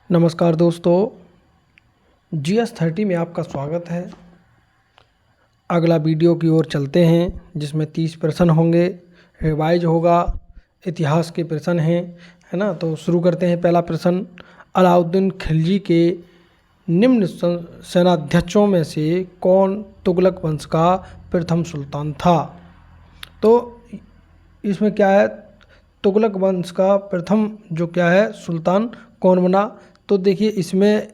नमस्कार दोस्तों, GS30 में आपका स्वागत है। अगला वीडियो की ओर चलते हैं जिसमें 30 प्रश्न होंगे, रिवाइज होगा, इतिहास के प्रश्न हैं, है ना। तो शुरू करते हैं। पहला प्रश्न, अलाउद्दीन खिलजी के निम्न सेनाध्यक्षों में से कौन तुगलक वंश का प्रथम सुल्तान था? तो इसमें क्या है, तुगलक वंश का प्रथम जो क्या है सुल्तान कौन बना? तो देखिए इसमें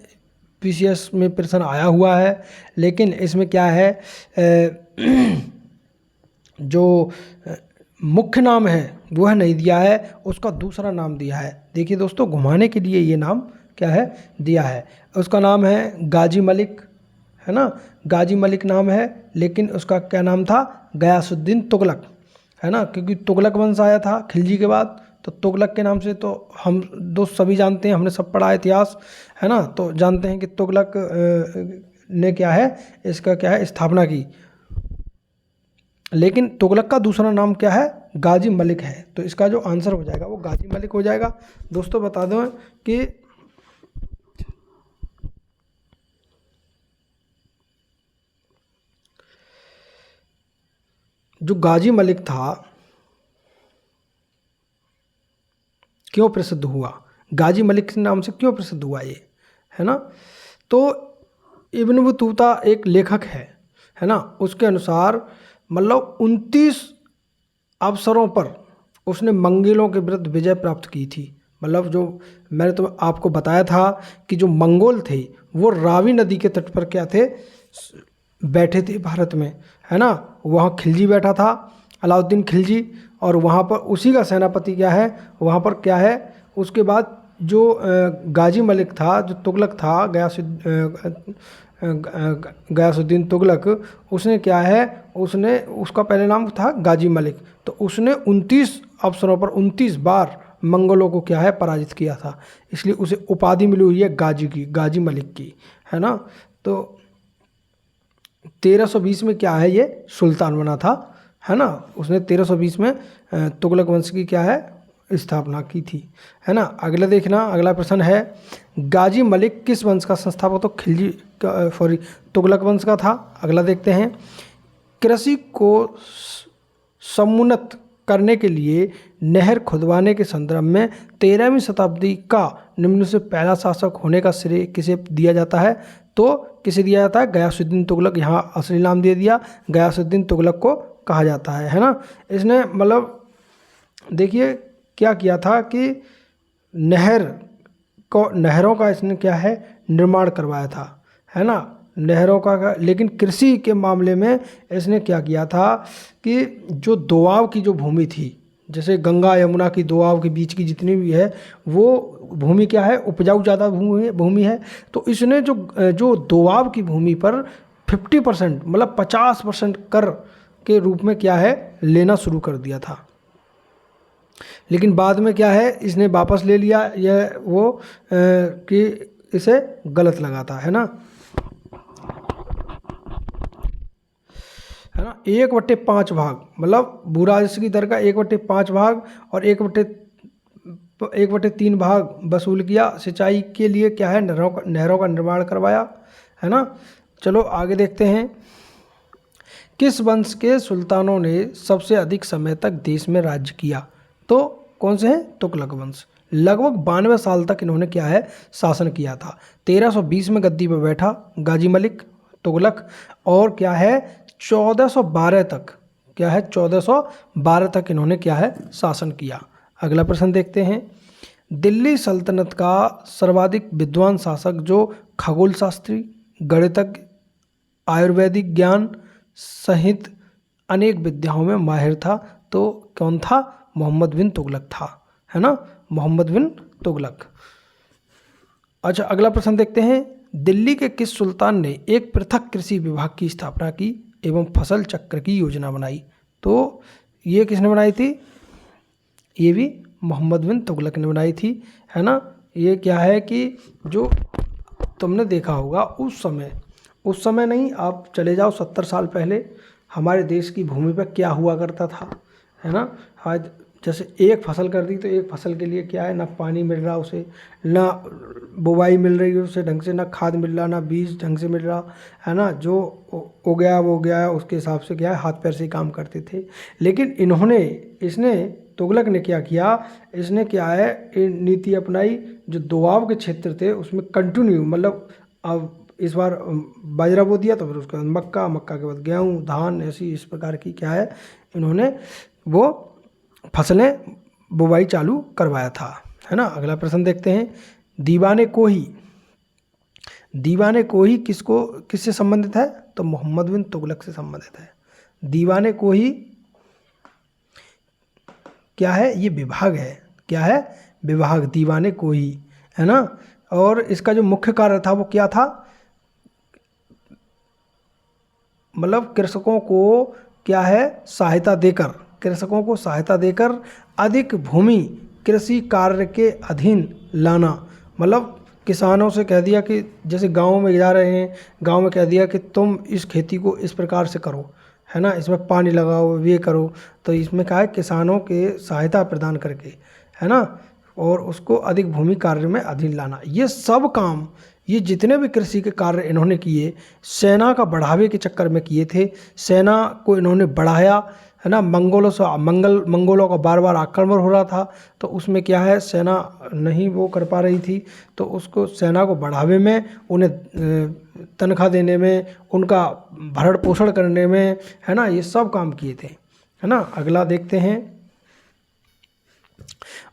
पीसीएस में प्रश्न आया हुआ है, लेकिन इसमें क्या है जो मुख्य नाम है वो है नहीं दिया है, उसका दूसरा नाम दिया है। देखिए दोस्तों, घुमाने के लिए ये नाम क्या है दिया है। उसका नाम है गाजी मलिक, है ना। गाजी मलिक नाम है, लेकिन उसका क्या नाम था? गयासुद्दीन तुगलक, है ना। क्योंकि तुगलक वंश आया था खिलजी के बाद, तो तुगलक के नाम से तो हम दोस्त सभी जानते हैं, हमने सब पढ़ा इतिहास, है ना। तो जानते हैं कि तुगलक ने क्या है, इसका क्या है स्थापना की। लेकिन तुगलक का दूसरा नाम क्या है? गाजी मलिक है। तो इसका जो आंसर हो जाएगा वो गाजी मलिक हो जाएगा। दोस्तों बता दो कि जो गाजी मलिक था क्यों प्रसिद्ध हुआ, गाजी मलिक के नाम से क्यों प्रसिद्ध हुआ ये, है ना। तो इब्न बतूता एक लेखक है ना। उसके अनुसार मतलब 29 अवसरों पर उसने मंगोलों के विरुद्ध विजय प्राप्त की थी। मतलब जो मैंने तो आपको बताया था कि जो मंगोल थे वो रावी नदी के तट पर क्या थे, बैठे थे भारत में, है ना। वहाँ खिलजी बैठा था, अलाउद्दीन खिलजी, और वहाँ पर उसी का सेनापति क्या है, वहाँ पर क्या है। उसके बाद जो गाजी मलिक था, जो तुगलक था, गयासुद्दीन तुगलक, उसने क्या है, उसने उसका पहले नाम था गाजी मलिक। तो उसने 29 अवसरों पर 29 बार मंगोलों को क्या है पराजित किया था, इसलिए उसे उपाधि मिली हुई है गाजी की, गाजी मलिक की, है ना। तो 1320 में क्या है ये सुल्तान बना था, है ना। उसने 1320 में तुगलक वंश की क्या है स्थापना की थी, है ना। अगला देखना, अगला प्रश्न है, गाजी मलिक किस वंश का संस्थापक? तो खिलजी सॉरी तुगलक वंश का था। अगला देखते हैं, कृषि को समुन्नत करने के लिए नहर खुदवाने के संदर्भ में 13वीं शताब्दी का निम्न से पहला शासक होने का श्रेय किसे दिया जाता है? तो किसे दिया जाता है? गयासुद्दीन तुगलक। यहाँ असली नाम दे दिया, गयासुद्दीन तुगलक को कहा जाता है ना। इसने मतलब देखिए क्या किया था कि नहरों का इसने क्या है निर्माण करवाया था, है ना। नहरों का लेकिन कृषि के मामले में इसने क्या किया था कि जो दोआब की जो भूमि थी, जैसे गंगा यमुना की दोआब के बीच की जितनी भी है वो भूमि क्या है, उपजाऊ ज़्यादा भूमि है। तो इसने जो दोआब की भूमि पर 50% मतलब 50% कर के रूप में क्या है लेना शुरू कर दिया था। लेकिन बाद में क्या है इसने वापस ले लिया, यह वो कि इसे गलत लगा था, है ना। 1/5 भाग मतलब भू राजस्व की दर का 1/5 भाग और 1/3 भाग वसूल किया। सिंचाई के लिए क्या है नहरों का निर्माण करवाया, है ना। चलो आगे देखते हैं, किस वंश के सुल्तानों ने सबसे अधिक समय तक देश में राज्य किया? तो कौन से हैं? तुगलक वंश। लगभग 92 साल तक इन्होंने क्या है शासन किया था। 1320 में गद्दी पर बैठा गाजी मलिक तुगलक, और क्या है 1412 तक, क्या है 1412 तक इन्होंने क्या है शासन किया। अगला प्रश्न देखते हैं, दिल्ली सल्तनत का सर्वाधिक विद्वान शासक जो खगोल शास्त्री, गणितज्ञ, आयुर्वेदिक ज्ञान सहित अनेक विद्याओं में माहिर था, तो कौन था? मोहम्मद बिन तुगलक था, है ना, मोहम्मद बिन तुगलक। अच्छा अगला प्रश्न देखते हैं, दिल्ली के किस सुल्तान ने एक पृथक कृषि विभाग की स्थापना की एवं फसल चक्र की योजना बनाई? तो ये किसने बनाई थी? ये भी मोहम्मद बिन तुगलक ने बनाई थी, है ना। ये क्या है कि जो तुमने देखा होगा उस समय नहीं, आप चले जाओ 70 साल पहले हमारे देश की भूमि पर क्या हुआ करता था, है ना। आज जैसे एक फसल कर दी तो एक फसल के लिए क्या है, ना पानी मिल रहा उसे, ना बुवाई मिल रही है उसे ढंग से, ना खाद मिल रहा, ना बीज ढंग से मिल रहा है ना, जो हो गया वो गया, उसके हिसाब से क्या है हाथ पैर से ही काम करते थे। लेकिन इसने तुगलक ने क्या किया, इसने क्या है नीति अपनाई, जो दोआब के क्षेत्र थे उसमें कंटिन्यू, मतलब अब इस बार बाजरा बो दिया तो फिर उसके बाद मक्का, मक्का के बाद गेहूँ, धान, ऐसी इस प्रकार की क्या है इन्होंने वो फसलें बुवाई चालू करवाया था, है ना। अगला प्रश्न देखते हैं, दीवाने कोही किससे संबंधित है, तो मोहम्मद बिन तुगलक से संबंधित है। दीवाने कोही क्या है, ये विभाग है, क्या है, विभाग, दीवाने कोही, है ना। और इसका जो मुख्य कार्य था वो क्या था, मतलब कृषकों को क्या है कृषकों को सहायता देकर अधिक भूमि कृषि कार्य के अधीन लाना। मतलब किसानों से कह दिया कि जैसे गाँव में जा रहे हैं, गाँव में कह दिया कि तुम इस खेती को इस प्रकार से करो, है ना, इसमें पानी लगाओ, ये करो, तो इसमें क्या है किसानों के सहायता प्रदान करके, है ना, और उसको अधिक भूमि कार्य में अधीन लाना। ये सब काम, ये जितने भी कृषि के कार्य इन्होंने किए, सेना का बढ़ावे के चक्कर में किए थे। सेना को इन्होंने बढ़ाया, है ना। मंगोलों का बार बार आक्रमण हो रहा था, तो उसमें क्या है सेना नहीं वो कर पा रही थी, तो उसको सेना को बढ़ावे में, उन्हें तनख्वाह देने में, उनका भरण पोषण करने में, है ना, ये सब काम किए थे, है ना। अगला देखते हैं,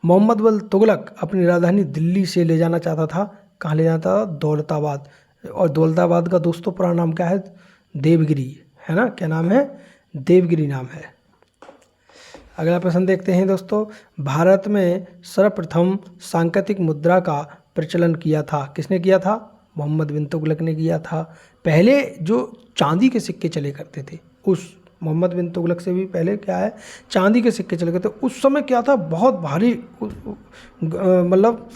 मोहम्मद बिन तुगलक अपनी राजधानी दिल्ली से ले जाना चाहता था, कहाँ ले जाता था, दौलताबाद। और दौलताबाद का दोस्तों पूरा नाम क्या है, देवगिरी, है ना, क्या नाम है, देवगिरी नाम है। अगला प्रश्न देखते हैं दोस्तों, भारत में सर्वप्रथम सांकेतिक मुद्रा का प्रचलन किया था, किसने किया था, मोहम्मद बिन तुगलक ने किया था। पहले जो चांदी के सिक्के चले करते थे, उस मोहम्मद बिन तुगलक से भी पहले क्या है चांदी के सिक्के चले करते, उस समय क्या था, बहुत भारी मतलब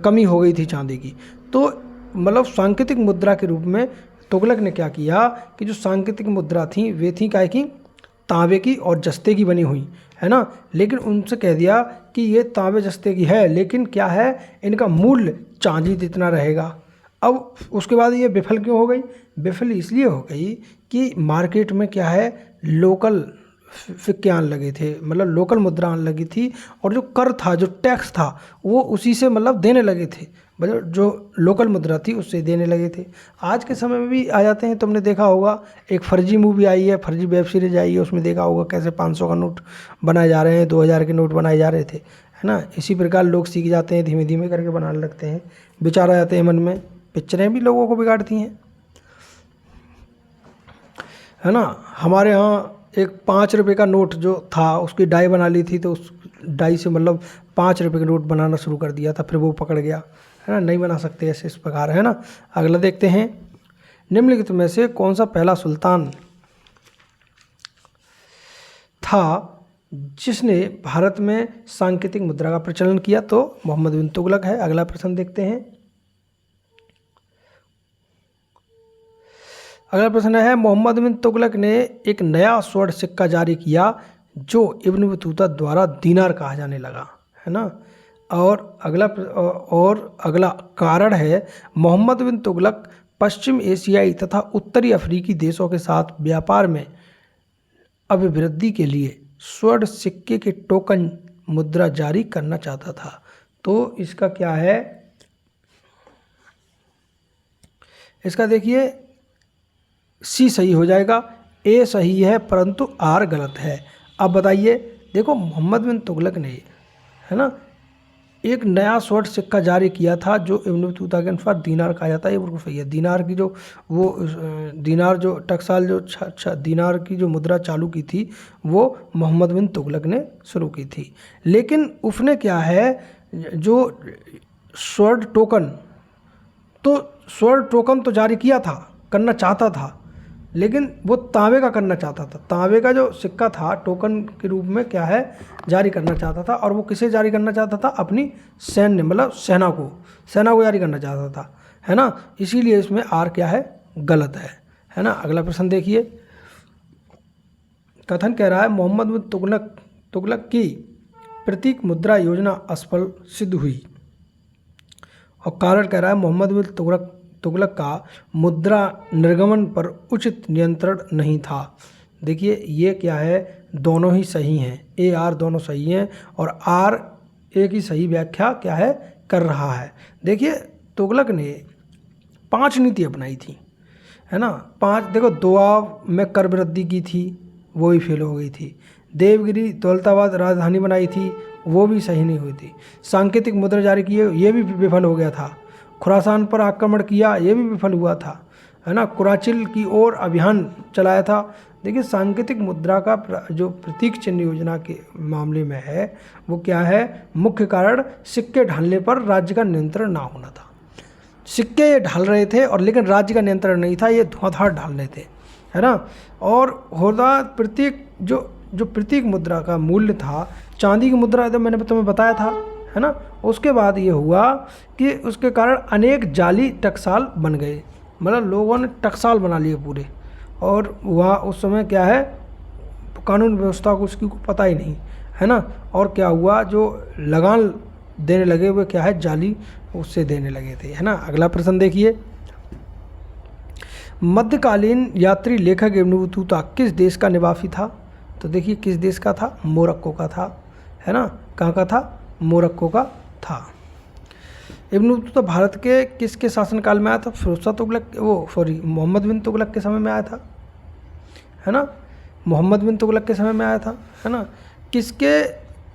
कमी हो गई थी चांदी की। तो मतलब सांकेतिक मुद्रा के रूप में तुगलक ने क्या किया कि जो सांकेतिक मुद्रा थी वे थी क्या की, तांबे की और जस्ते की बनी हुई, है ना। लेकिन उनसे कह दिया कि ये तांबे जस्ते की है, लेकिन क्या है इनका मूल्य चांदी जितना रहेगा। अब उसके बाद ये विफल क्यों हो गई, विफल इसलिए हो गई कि मार्केट में क्या है लोकल सिक्के आने लगे थे, मतलब लोकल मुद्रा आने लगी थी, और जो कर था, जो टैक्स था, वो उसी से मतलब देने लगे थे, मतलब जो लोकल मुद्रा थी उससे देने लगे थे। आज के समय में भी आ जाते हैं, तुमने देखा होगा एक फर्जी मूवी आई है, फर्जी वेब सीरीज आई है, उसमें देखा होगा कैसे 500 का नोट बनाए जा रहे हैं, 2000 के नोट बनाए जा रहे थे, है ना। इसी प्रकार लोग सीख जाते हैं, धीमे धीमे करके बनाने लगते हैं, विचार आ जाते हैं मन में, पिक्चरें भी लोगों को बिगाड़ती हैं, है ना। हमारे यहाँ एक 5 रुपये का नोट जो था उसकी डाई बना ली थी, तो उस डाई से मतलब 5 रुपये का नोट बनाना शुरू कर दिया था, फिर वो पकड़ गया, है ना, नहीं बना सकते ऐसे, इस प्रकार, है ना। अगला देखते हैं, निम्नलिखित में से कौन सा पहला सुल्तान था जिसने भारत में सांकेतिक मुद्रा का प्रचलन किया, तो मोहम्मद बिन तुगलक है। अगला प्रश्न देखते हैं, अगला प्रश्न है, मोहम्मद बिन तुगलक ने एक नया स्वर्ण सिक्का जारी किया जो इब्न बतूता द्वारा दीनार कहा जाने लगा, है ना। और अगला कारण है, मोहम्मद बिन तुगलक पश्चिम एशियाई तथा उत्तरी अफ्रीकी देशों के साथ व्यापार में अभिवृद्धि के लिए स्वर्ण सिक्के के टोकन मुद्रा जारी करना चाहता था। तो इसका क्या है, इसका देखिए सी सही हो जाएगा, ए सही है परंतु आर गलत है। अब बताइए, देखो मोहम्मद बिन तुगलक ने, है ना, एक नया स्वर्ण सिक्का जारी किया था जो इब्न बतूता के अनुसार दीनार कहा जाता है, ये बिल्कुल सही है। दीनार की जो वो दीनार जो टकसाल जो दीनार की जो मुद्रा चालू की थी वो मोहम्मद बिन तुगलक ने शुरू की थी। लेकिन उसने क्या है जो स्वर्ण टोकन तो जारी किया था, करना चाहता था, लेकिन वो तांबे का करना चाहता था। तांबे का जो सिक्का था टोकन के रूप में क्या है जारी करना चाहता था, और वो किसे जारी करना चाहता था, अपनी सैन्य मतलब सेना को जारी करना चाहता था, है ना। इसीलिए इसमें आर क्या है, गलत है ना। अगला प्रश्न देखिए, कथन कह रहा है मोहम्मद बिन तुगलक की प्रतीक मुद्रा योजना असफल सिद्ध हुई? और कारण कह रहा है मोहम्मद बिन तुगलक का मुद्रा निर्गमन पर उचित नियंत्रण नहीं था। देखिए ये क्या है, दोनों ही सही हैं, ए आर दोनों सही हैं और आर एक ही सही व्याख्या क्या है कर रहा है। देखिए तुगलक ने 5 नीति अपनाई थी, है ना, 5। देखो दोआब में कर वृद्धि की थी, वो भी फेल हो गई थी। देवगिरी दौलताबाद राजधानी बनाई थी, वो भी सही नहीं हुई थी। सांकेतिक मुद्रा जारी किए, ये भी विफल हो गया था। खुरासान पर आक्रमण किया, ये भी विफल हुआ था, है ना। कुराचिल की ओर अभियान चलाया था। देखिए सांकेतिक मुद्रा का जो प्रतीक चिन्ह योजना के मामले में है वो क्या है, मुख्य कारण सिक्के ढालने पर राज्य का नियंत्रण ना होना था। सिक्के ये ढाल रहे थे और लेकिन राज्य का नियंत्रण नहीं था, ये धुआंधार ढाल रहे थे, है ना। और होता प्रतीक जो प्रतीक मुद्रा का मूल्य था, चांदी की मुद्रा तो मैंने तुम्हें बताया था, है ना। उसके बाद ये हुआ कि उसके कारण अनेक जाली टकसाल बन गए, मतलब लोगों ने टकसाल बना लिए पूरे। और वहाँ उस समय क्या है, कानून व्यवस्था को उसकी को पता ही नहीं, है ना। और क्या हुआ, जो लगान देने लगे हुए क्या है जाली उससे देने लगे थे, है ना। अगला प्रश्न देखिए, मध्यकालीन यात्री लेखक इब्न बतूता किस देश का निवासी था? तो देखिए किस देश का था, मोरक्को का था, है ना। कहाँ का था, मोरक्को का था। इब्न बतूता भारत के किसके शासनकाल में आया था? फिरोज तुगलक, मोहम्मद बिन तुगलक के समय में आया था, है ना। मोहम्मद बिन तुगलक के समय में आया था, है ना।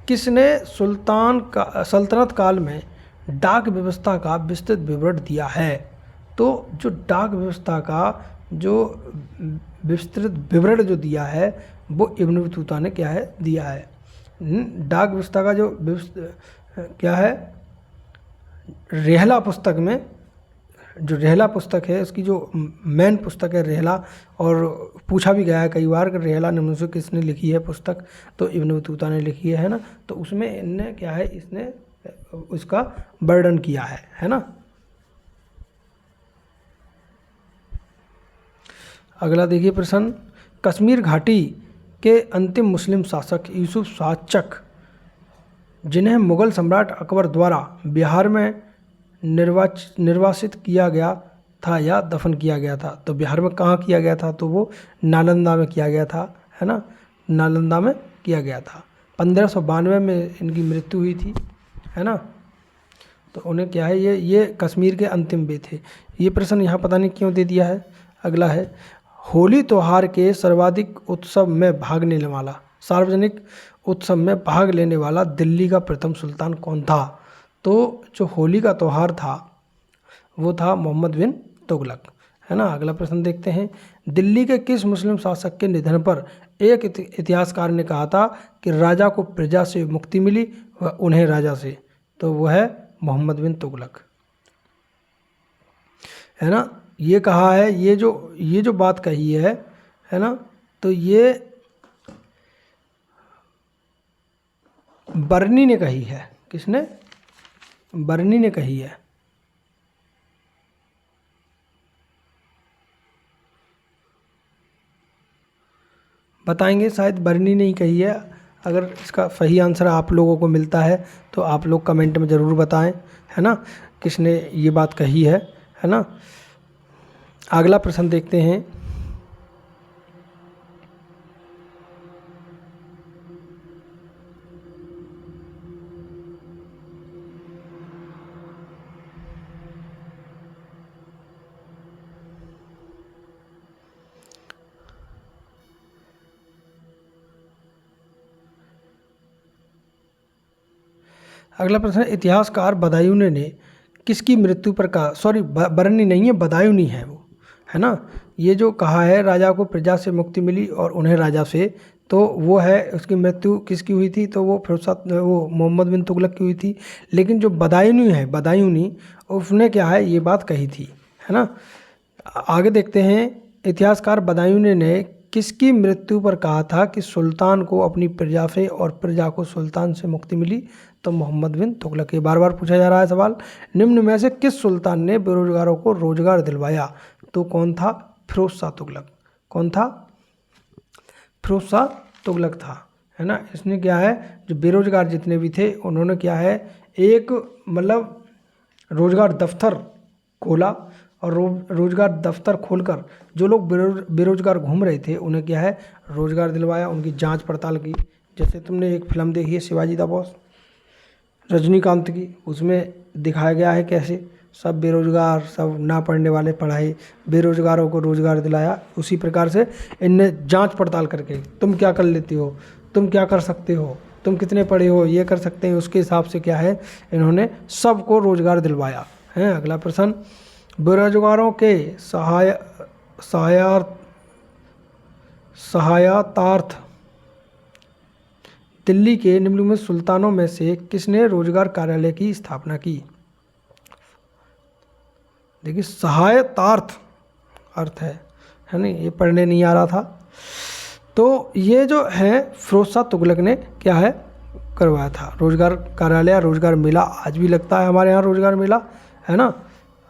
किसने सल्तनत काल में डाक व्यवस्था का विस्तृत विवरण दिया है? तो जो डाक व्यवस्था का जो विस्तृत विवरण जो दिया है वो इब्न बतूता ने क्या है दिया है। डाक व्यवस्था का जो क्या है, रेहला पुस्तक में, जो रेहला पुस्तक है उसकी जो मेन पुस्तक है रेहला, और पूछा भी गया है कई बार कि रेहला निम्न से किसने लिखी है पुस्तक, तो इब्न बतूता ने लिखी है ना। तो उसमें इनने क्या है, इसने उसका वर्णन किया है ना। अगला देखिए प्रश्न, कश्मीर घाटी के अंतिम मुस्लिम शासक यूसुफ शाह चक, जिन्हें मुगल सम्राट अकबर द्वारा बिहार में निर्वासित किया गया था या दफन किया गया था? तो बिहार में कहाँ किया गया था? तो वो नालंदा में किया गया था, है ना, नालंदा में किया गया था। 1592 में इनकी मृत्यु हुई थी, है ना। तो उन्हें क्या है, ये कश्मीर के अंतिम वे थे। ये प्रश्न यहाँ पता नहीं क्यों दे दिया है। अगला है, होली त्यौहार के सर्वाधिक उत्सव में भाग लेने वाला, सार्वजनिक उत्सव में भाग लेने वाला दिल्ली का प्रथम सुल्तान कौन था? तो जो होली का त्यौहार था वो था मोहम्मद बिन तुगलक, है ना। अगला प्रश्न देखते हैं, दिल्ली के किस मुस्लिम शासक के निधन पर एक इतिहासकार ने कहा था कि राजा को प्रजा से मुक्ति मिली व उन्हें राजा से? तो वो है मोहम्मद बिन तुगलक, है ना। ये कहा है, ये जो बात कही है ना, तो ये बर्नी ने कही है। किसने? बर्नी ने कही है। बताएंगे, शायद बर्नी ने ही कही है। अगर इसका सही आंसर आप लोगों को मिलता है तो आप लोग कमेंट में ज़रूर बताएं, है ना, किसने ये बात कही है ना। अगला प्रश्न देखते हैं, अगला प्रश्न, इतिहासकार बदायूं ने किसकी मृत्यु पर कहा, सॉरी बरनी नहीं है, बदायूं है वो, है ना। ये जो कहा है राजा को प्रजा से मुक्ति मिली और उन्हें राजा से, तो वो है, उसकी मृत्यु किसकी हुई थी? तो वो मोहम्मद बिन तुगलक की हुई थी। लेकिन जो बदायूनी उसने क्या है ये बात कही थी, है ना। आगे देखते हैं, इतिहासकार बदायूं ने किसकी मृत्यु पर कहा था कि सुल्तान को अपनी प्रजा से और प्रजा को सुल्तान से मुक्ति मिली? तो मोहम्मद बिन तुगलक। ये बार बार पूछा जा रहा है सवाल, निम्न में से किस सुल्तान ने बेरोजगारों को रोजगार दिलवाया? तो कौन था? फिरोज शाह तुगलक। कौन था? फिरोज शाह तुगलक था, है ना। इसने क्या है, जो बेरोजगार जितने भी थे उन्होंने क्या है, एक मतलब रोजगार दफ्तर खोला, और रोजगार दफ्तर खोलकर जो लोग बेरोजगार घूम रहे थे उन्हें क्या है, रोजगार दिलवाया, उनकी जांच पड़ताल की। जैसे तुमने एक फिल्म देखी है शिवाजी द बॉस, रजनीकांत की, उसमें दिखाया गया है कैसे सब बेरोजगार, सब ना पढ़ने वाले पढ़ाए, बेरोजगारों को रोजगार दिलाया। उसी प्रकार से इनने जांच पड़ताल करके तुम क्या कर लेती हो, तुम क्या कर सकते हो, तुम कितने पढ़े हो, ये कर सकते हैं, उसके हिसाब से क्या है, इन्होंने सबको रोजगार दिलवाया है। अगला प्रश्न, बेरोजगारों के सहायतार्थ दिल्ली के निम्नलिखित सुल्तानों में से किसने रोजगार कार्यालय की स्थापना की। देखिए सहायतार्थ अर्थ है नहीं, ये पढ़ने नहीं आ रहा था। तो ये जो है फिरोज शाह तुगलक ने क्या है करवाया था, रोजगार कार्यालय, रोजगार मेला, आज भी लगता है हमारे यहाँ रोजगार मेला, है ना।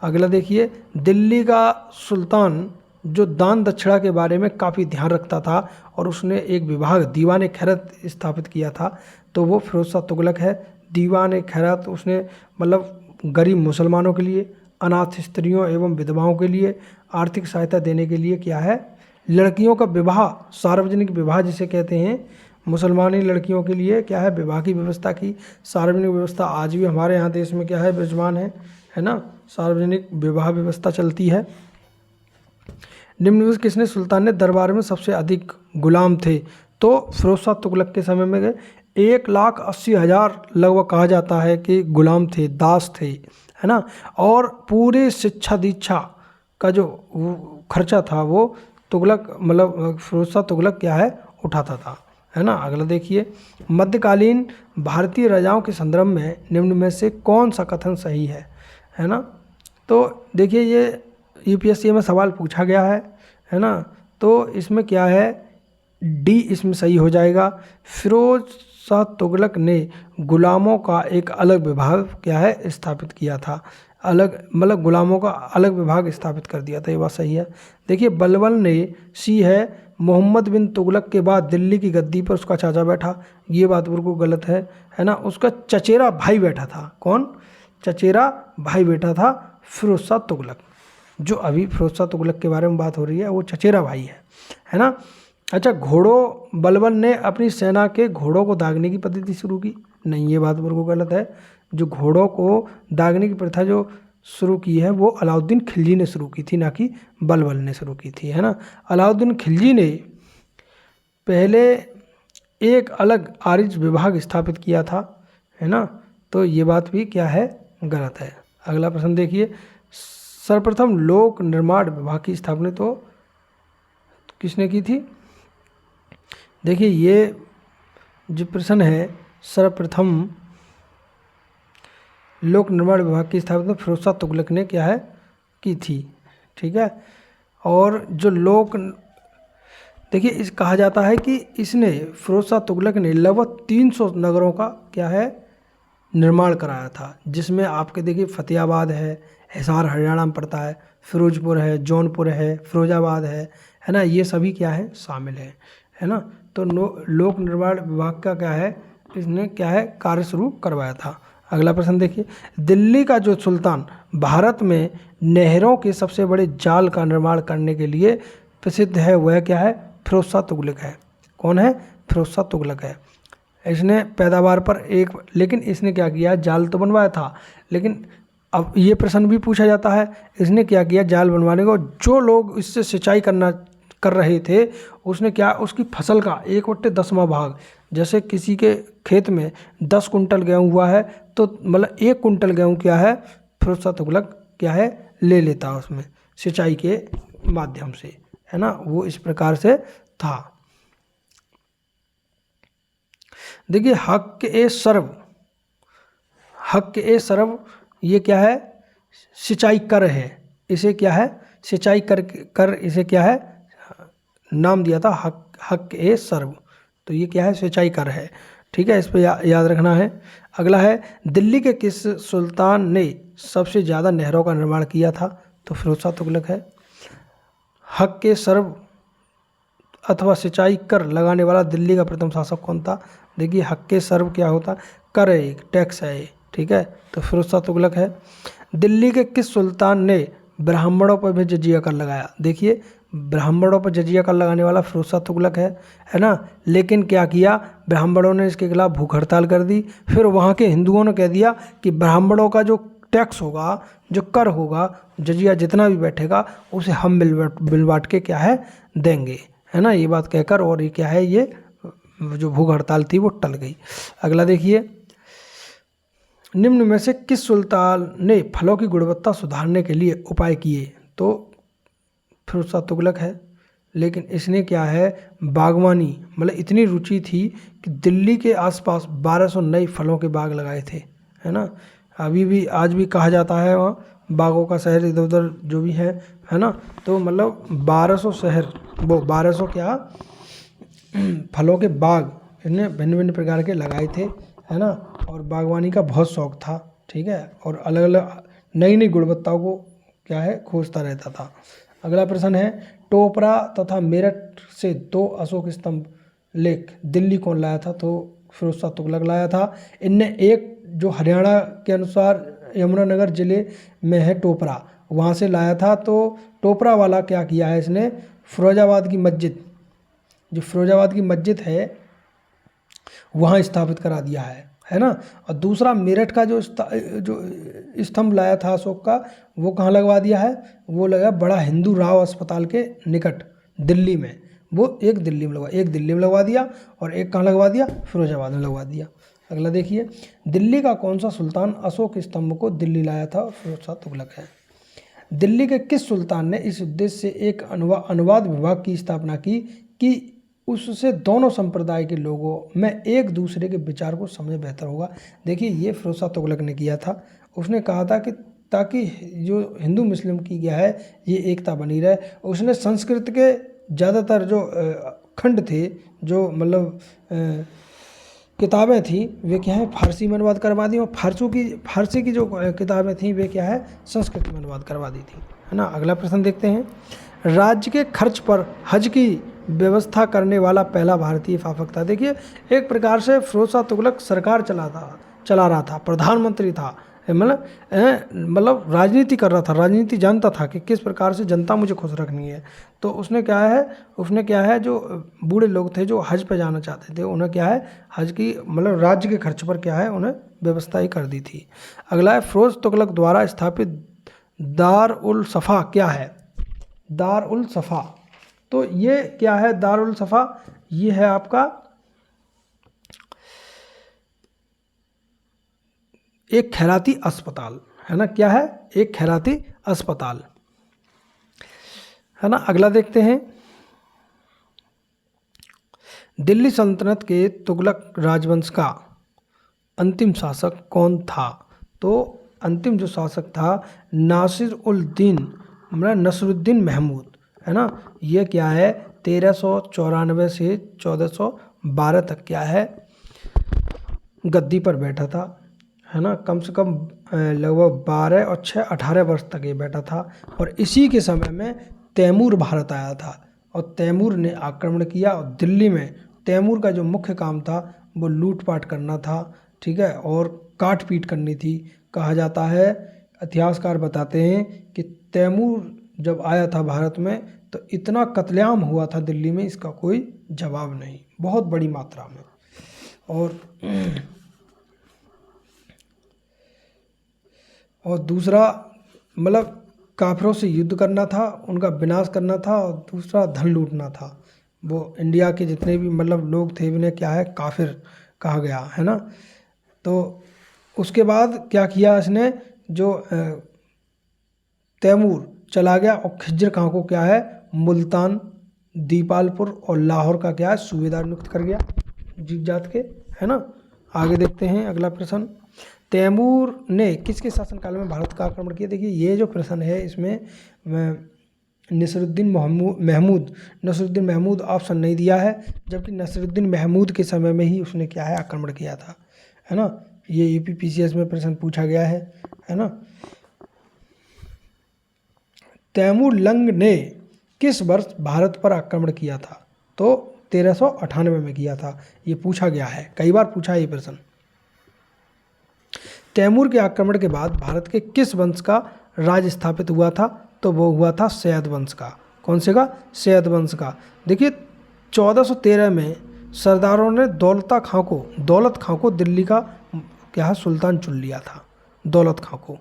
अगला देखिए, दिल्ली का सुल्तान जो दान दक्षिणा के बारे में काफ़ी ध्यान रखता था और उसने एक विभाग दीवान खैरत स्थापित किया था, तो वो फिरोज शाह तुगलक है। दीवान खैरत उसने मतलब गरीब मुसलमानों के लिए, अनाथ स्त्रियों एवं विधवाओं के लिए आर्थिक सहायता देने के लिए क्या है, लड़कियों का विवाह, सार्वजनिक विवाह जिसे कहते हैं, मुसलमानी लड़कियों के लिए क्या है विवाह की व्यवस्था की। सार्वजनिक व्यवस्था आज भी हमारे यहाँ देश में क्या है विद्यमान है ना, सार्वजनिक विवाह व्यवस्था चलती है। निम्नलिखित किसने सुल्तान ने दरबार में सबसे अधिक गुलाम थे, तो फिरोज शाह तुगलक के समय में 1,80,000 लगभग कहा जाता है कि गुलाम थे, दास थे, है ना। और पूरे शिक्षा दीक्षा का जो खर्चा था वो तुगलक मतलब फिरोज शाह तुगलक क्या है उठाता था, है ना। अगला देखिए, मध्यकालीन भारतीय राजाओं के संदर्भ में निम्न में से कौन सा कथन सही है ना। तो देखिए ये यूपीएससी में सवाल पूछा गया है ना। तो इसमें क्या है, डी इसमें सही हो जाएगा। फिरोज शाह तुगलक ने गुलामों का एक अलग विभाग क्या है स्थापित किया था, अलग मतलब गुलामों का अलग विभाग स्थापित कर दिया था, ये बात सही है। देखिए बलबन ने सी है, मोहम्मद बिन तुगलक के बाद दिल्ली की गद्दी पर उसका चाचा बैठा, ये बात बिल्कुल गलत है ना। उसका चचेरा भाई बैठा था, कौन, चचेरा भाई बैठा था फिरोज शाह तुगलक। जो अभी फिरोज शाह तुगलक के बारे में बात हो रही है वो चचेरा भाई है ना। अच्छा, घोड़ों, बलबन ने अपनी सेना के घोड़ों को दागने की पद्धति शुरू की, नहीं ये बात बिल्कुल गलत है। जो घोड़ों को दागने की प्रथा जो शुरू की है वो अलाउद्दीन खिलजी ने शुरू की थी, ना कि बलबन ने शुरू की थी, है ना। अलाउद्दीन खिलजी ने पहले एक अलग आरिज विभाग स्थापित किया था, है ना। तो ये बात भी क्या है गलत है। अगला प्रश्न देखिए, सर्वप्रथम लोक निर्माण विभाग की स्थापना तो किसने की थी। देखिए ये जो प्रश्न है, सर्वप्रथम लोक निर्माण विभाग की स्थापना फिरोज शाह तुगलक ने क्या है की थी, ठीक है। और जो लोक देखिए इस कहा जाता है कि इसने फिरोज शाह तुगलक ने लगभग 300 नगरों का क्या है निर्माण कराया था, जिसमें आपके देखिए फतेहाबाद है, हिसार हरियाणा में पड़ता है, फिरोजपुर है, जौनपुर है, फिरोजाबाद है ना, ये सभी क्या है शामिल है ना। तो लोक निर्माण विभाग का क्या है, इसने क्या है कार्य शुरू करवाया था। अगला प्रश्न देखिए, दिल्ली का जो सुल्तान भारत में नहरों के सबसे बड़े जाल का निर्माण करने के लिए प्रसिद्ध है वह क्या है, फिरोज शाह तुगलक है। कौन है, फिरोज शाह तुगलक है। इसने पैदावार पर एक, लेकिन इसने क्या किया, जाल तो बनवाया था, लेकिन अब ये प्रश्न भी पूछा जाता है, इसने क्या किया, जाल बनवाने को जो लोग इससे सिंचाई कर रहे थे उसने क्या, उसकी फसल का 1/10वां भाग, जैसे किसी के खेत में 10 कुंटल गेहूँ हुआ है तो मतलब 1 कुंटल गेहूँ क्या है फिरोज शाह तुगलक क्या है ले लेता उसमें सिंचाई के माध्यम से, है ना। वो इस प्रकार से था। देखिए हक ए सर्व ये क्या है, सिंचाई कर है, इसे क्या है सिंचाई कर इसे क्या है नाम दिया था हक ए सर्व, तो ये क्या है सिंचाई कर है, ठीक है। इस पर याद रखना है। अगला है, दिल्ली के किस सुल्तान ने सबसे ज़्यादा नहरों का निर्माण किया था, तो फिरोज शाह तुगलक है। हक ए सर्व अथवा सिंचाई कर लगाने वाला दिल्ली का प्रथम शासक कौन था? देखिए हक्के सर्व क्या होता? कर है, एक टैक्स है ये, ठीक है। तो फिरोज शाह तुगलक है। दिल्ली के किस सुल्तान ने ब्राह्मणों पर भी जजिया कर लगाया? देखिए ब्राह्मणों पर जजिया कर लगाने वाला फिरोज शाह तुगलक है ना। लेकिन क्या किया, ब्राह्मणों ने इसके खिलाफ भूख हड़ताल कर दी। फिर वहाँ के हिंदुओं ने कह दिया कि ब्राह्मणों का जो टैक्स होगा, जो कर होगा, जजिया जितना भी बैठेगा उसे हम मिल बांट के क्या है देंगे, है ना। ये बात कहकर और ये क्या है, ये जो भूख हड़ताल थी वो टल गई। अगला देखिए, निम्न में से किस सुल्तान ने फलों की गुणवत्ता सुधारने के लिए उपाय किए? तो फिरोज शाह तुगलक है। लेकिन इसने क्या है, बागवानी मतलब इतनी रुचि थी कि दिल्ली के आसपास 1200 नए फलों के बाग लगाए थे, है ना। अभी भी आज भी कहा जाता है वहाँ बागों का शहर, इधर उधर जो भी है ना। तो मतलब 1200 शहर, वो 1200 क्या फलों के बाग इसने भिन्न भिन्न प्रकार के लगाए थे, है ना। और बागवानी का बहुत शौक था, ठीक है। और अलग अलग नई नई गुणवत्ताओं को क्या है खोजता रहता था। अगला प्रश्न है, टोपरा तथा मेरठ से 2 अशोक स्तंभ लेख दिल्ली कौन लाया था? तो फिरोज शाह तुगलक लाया था। इनने एक जो हरियाणा के अनुसार यमुनानगर जिले में है टोपरा, वहाँ से लाया था। तो टोपरा वाला क्या किया है इसने, फिरोजाबाद की मस्जिद, जो फिरोजाबाद की मस्जिद है वहाँ स्थापित करा दिया है ना। और दूसरा मेरठ का जो स्तंभ लाया था अशोक का, वो कहाँ लगवा दिया है, वो लगा बड़ा हिंदू राव अस्पताल के निकट दिल्ली में। वो एक दिल्ली में लगवा दिया और एक कहाँ लगवा दिया, फिरोजाबाद में लगवा दिया। अगला देखिए, दिल्ली का कौन सा सुल्तान अशोक स्तंभ को दिल्ली लाया था? फिरोज शाह तुगलक है। दिल्ली के किस सुल्तान ने इस उद्देश्य से एक अनुवाद विभाग की स्थापना की कि उससे दोनों संप्रदाय के लोगों में एक दूसरे के विचार को समझ बेहतर होगा? देखिए ये फिरोज शाह तुगलक ने किया था। उसने कहा था कि ताकि जो हिंदू मुस्लिम की क्या है ये एकता बनी रहे। उसने संस्कृत के ज़्यादातर जो खंड थे, जो मतलब किताबें थी, वे क्या है फारसी में अनुवाद करवा दी। और फारसी की जो किताबें थी वे क्या है संस्कृत में अनुवाद करवा दी थी, है ना। अगला प्रश्न देखते हैं, राज्य के खर्च पर हज की व्यवस्था करने वाला पहला भारतीय शासक था? देखिए एक प्रकार से फिरोज शाह तुगलक सरकार चला रहा था, प्रधानमंत्री था, मतलब राजनीति कर रहा था, राजनीति जानता था कि किस प्रकार से जनता मुझे खुश रखनी है। तो उसने क्या है जो बूढ़े लोग थे जो हज पे जाना चाहते थे, उन्हें क्या है हज की मतलब राज्य के खर्च पर क्या है उन्हें व्यवस्था ही कर दी थी। अगला है, फिरोज तुगलक द्वारा स्थापित दार उल सफ़ा क्या है? दार उल सफ़ा, तो ये क्या है दार उल सफ़ा? ये है आपका एक खैराती अस्पताल, है ना। क्या है? एक खैराती अस्पताल, है ना। अगला देखते हैं, दिल्ली सल्तनत के तुगलक राजवंश का अंतिम शासक कौन था? तो अंतिम जो शासक था नसरुद्दीन महमूद, है ना। ये क्या है 1394 से 1412 तक क्या है गद्दी पर बैठा था, है ना। कम से कम लगभग 12 और 6 18 वर्ष तक ये बैठा था। और इसी के समय में तैमूर भारत आया था और तैमूर ने आक्रमण किया। और दिल्ली में तैमूर का जो मुख्य काम था वो लूटपाट करना था, ठीक है, और काट पीट करनी थी। कहा जाता है, इतिहासकार बताते हैं कि तैमूर जब आया था भारत में तो इतना कत्लेआम हुआ था दिल्ली में, इसका कोई जवाब नहीं, बहुत बड़ी मात्रा में। और दूसरा मतलब काफिरों से युद्ध करना था, उनका विनाश करना था, और दूसरा धन लूटना था। वो इंडिया के जितने भी मतलब लोग थे उन्हें क्या है काफिर कहा गया, है ना। तो उसके बाद क्या किया इसने, जो तैमूर चला गया और खिज्र खां को क्या है मुल्तान, दीपालपुर और लाहौर का क्या है सूबेदार नियुक्त कर गया जीत जात के, है ना। आगे देखते हैं अगला प्रश्न, तैमूर ने किसके शासनकाल में भारत का आक्रमण किया? देखिए ये जो प्रश्न है इसमें नसरुद्दीन महमूद ऑप्शन नहीं दिया है, जबकि नसरुद्दीन महमूद के समय में ही उसने क्या है आक्रमण किया था, है ना। ये यूपीपीसीएस में प्रश्न पूछा गया है ना। तैमूर लंग ने किस वर्ष भारत पर आक्रमण किया था? तो 1398 में किया था। ये पूछा गया है, कई बार पूछा है ये प्रश्न। तैमूर के आक्रमण के बाद भारत के किस वंश का राज स्थापित हुआ था? तो वो हुआ था सैयद वंश का। कौन से का? सैयद वंश का। देखिए 1413 में सरदारों ने दौलत खां को दिल्ली का क्या है सुल्तान चुन लिया था, दौलत खां को।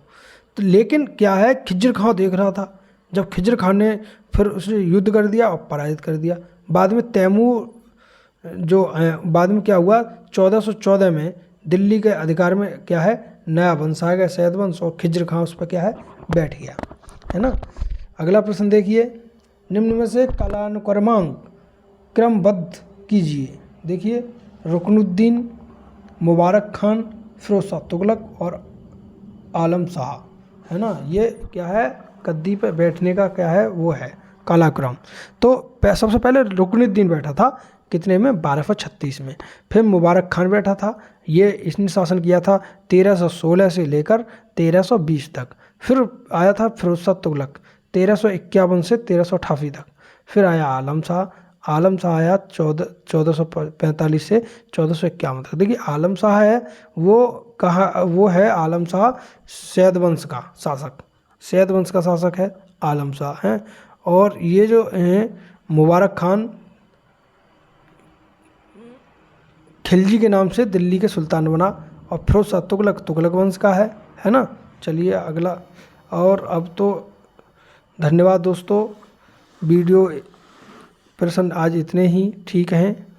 तो लेकिन क्या है, खिज्र खां देख रहा था, जब खिज्र खान ने फिर उसने युद्ध कर दिया और पराजित कर दिया। बाद में तैमूर बाद में क्या हुआ, 1414 में दिल्ली के अधिकार में क्या है नया वंश आ गया, सैयद वंश, और खिज्र खां उस पर क्या है बैठ गया, है ना। अगला प्रश्न देखिए, निम्न में से कालानुक्रमांक क्रमबद्ध कीजिए। देखिए रुकनुद्दीन, मुबारक खान, फिरोज शाह तुगलक और आलम शाह, है ना। ये क्या है गद्दी पे बैठने का क्या है वो है कालाक्रम। तो सबसे पहले रुकनुद्दीन बैठा था, कितने में? 1236 में। फिर मुबारक खान बैठा था, ये इसने शासन किया था 1316 से लेकर 1320 तक। फिर आया था फिरोज शाह तुगलक 1351 से 1388 तक। फिर आया आलम शाह आया 1445 से 1451 तक। देखिए आलम शाह है वो है आलम शाह सैयद वंश का शासक, सैयद वंश का शासक है आलम शाह है। और ये जो हैं मुबारक खान खिलजी के नाम से दिल्ली के सुल्तान बना, और फिरोज शाह तुगलक वंश का है ना। चलिए अगला। और अब तो धन्यवाद दोस्तों, वीडियो प्रश्न आज इतने ही ठीक हैं।